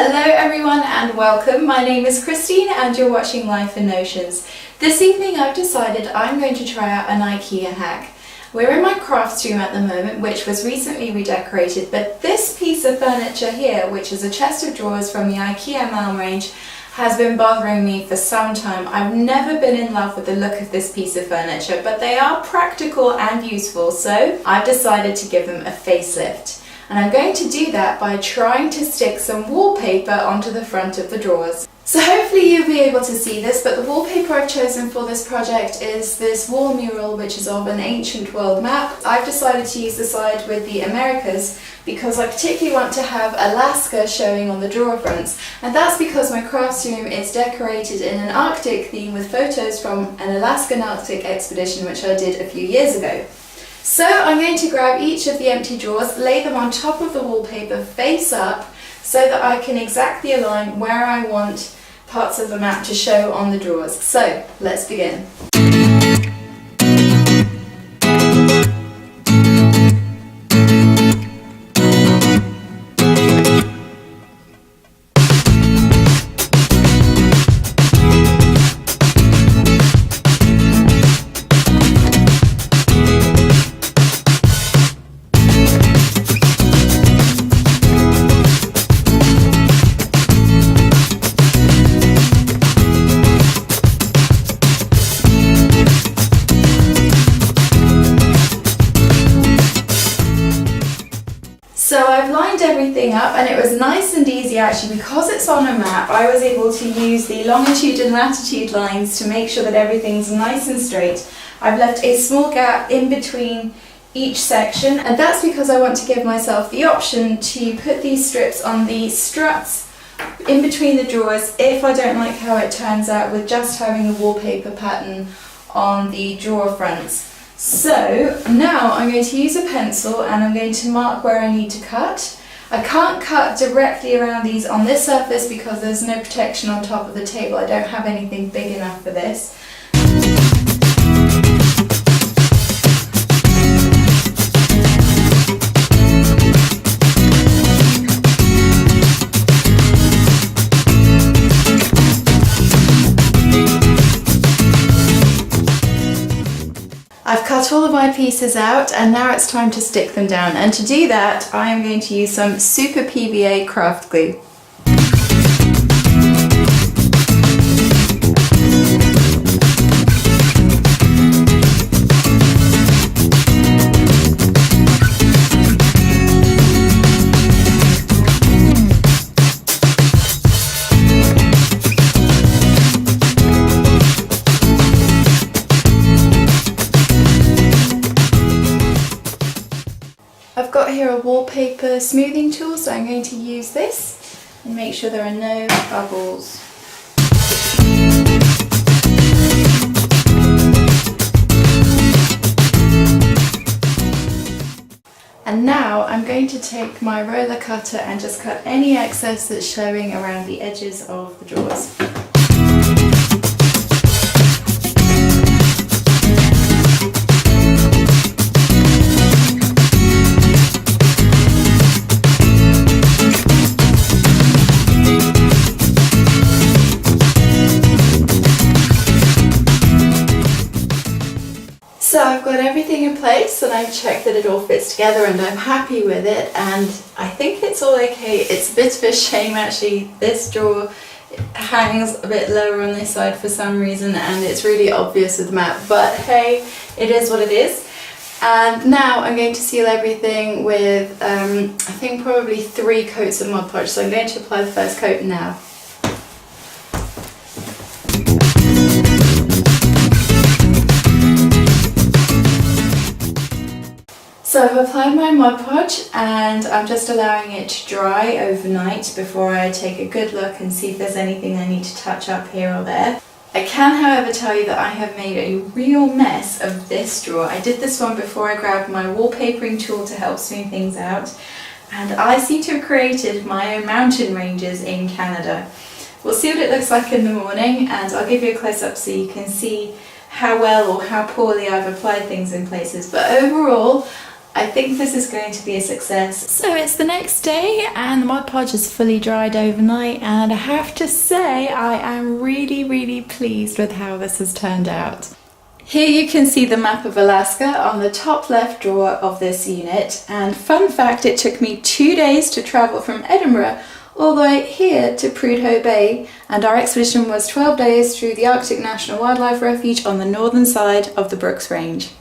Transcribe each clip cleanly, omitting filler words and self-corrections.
Hello everyone and welcome. My name is Christine and you're watching Life in Notions. This evening I've decided I'm going to try out an IKEA hack. We're in my crafts room at the moment, which was recently redecorated, but this piece of furniture here, which is a chest of drawers from the IKEA Malm range, has been bothering me for some time. I've never been in love with the look of this piece of furniture, but they are practical and useful, so I've decided to give them a facelift. And I'm going to do that by trying to stick some wallpaper onto the front of the drawers. So hopefully you'll be able to see this, but the wallpaper I've chosen for this project is this wall mural, which is of an ancient world map. I've decided to use the side with the Americas because I particularly want to have Alaska showing on the drawer fronts, and that's because my crafts room is decorated in an Arctic theme with photos from an Alaskan Arctic expedition which I did a few years ago. So I'm going to grab each of the empty drawers, lay them on top of the wallpaper face up so that I can exactly align where I want parts of the map to show on the drawers. So let's begin. So I've lined everything up and it was nice and easy actually because it's on a map. I was able to use the longitude and latitude lines to make sure that everything's nice and straight. I've left a small gap in between each section, and that's because I want to give myself the option to put these strips on the struts in between the drawers if I don't like how it turns out with just having a wallpaper pattern on the drawer fronts. So now I'm going to use a pencil and I'm going to mark where I need to cut. I can't cut directly around these on this surface because there's no protection on top of the table. I don't have anything big enough for this. I've cut all of my pieces out and now it's time to stick them down, and to do that I am going to use some Super PVA craft glue. I've got here a wallpaper smoothing tool, so I'm going to use this and make sure there are no bubbles. And now I'm going to take my roller cutter and just cut any excess that's showing around the edges of the drawers. So I've got everything in place and I've checked that it all fits together and I'm happy with it, and I think it's all okay. It's a bit of a shame actually, this drawer hangs a bit lower on this side for some reason and it's really obvious with the map, but hey, it is what it is. And now I'm going to seal everything with I think probably 3 coats of Mod Podge, so I'm going to apply the first coat now. So I've applied my Mod Podge and I'm just allowing it to dry overnight before I take a good look and see if there's anything I need to touch up here or there. I can however tell you that I have made a real mess of this drawer. I did this one before I grabbed my wallpapering tool to help smooth things out, and I seem to have created my own mountain ranges in Canada. We'll see what it looks like in the morning and I'll give you a close-up so you can see how well or how poorly I've applied things in places, but overall I think this is going to be a success. So it's the next day and the Mod Podge is fully dried overnight, and I have to say I am really pleased with how this has turned out. Here you can see the map of Alaska on the top left drawer of this unit, and fun fact, it took me 2 days to travel from Edinburgh all the way here to Prudhoe Bay, and our expedition was 12 days through the Arctic National Wildlife Refuge on the northern side of the Brooks Range.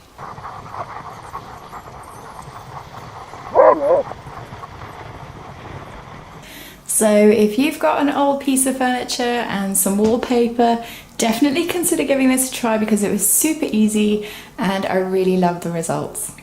So if you've got an old piece of furniture and some wallpaper, definitely consider giving this a try because it was super easy and I really loved the results.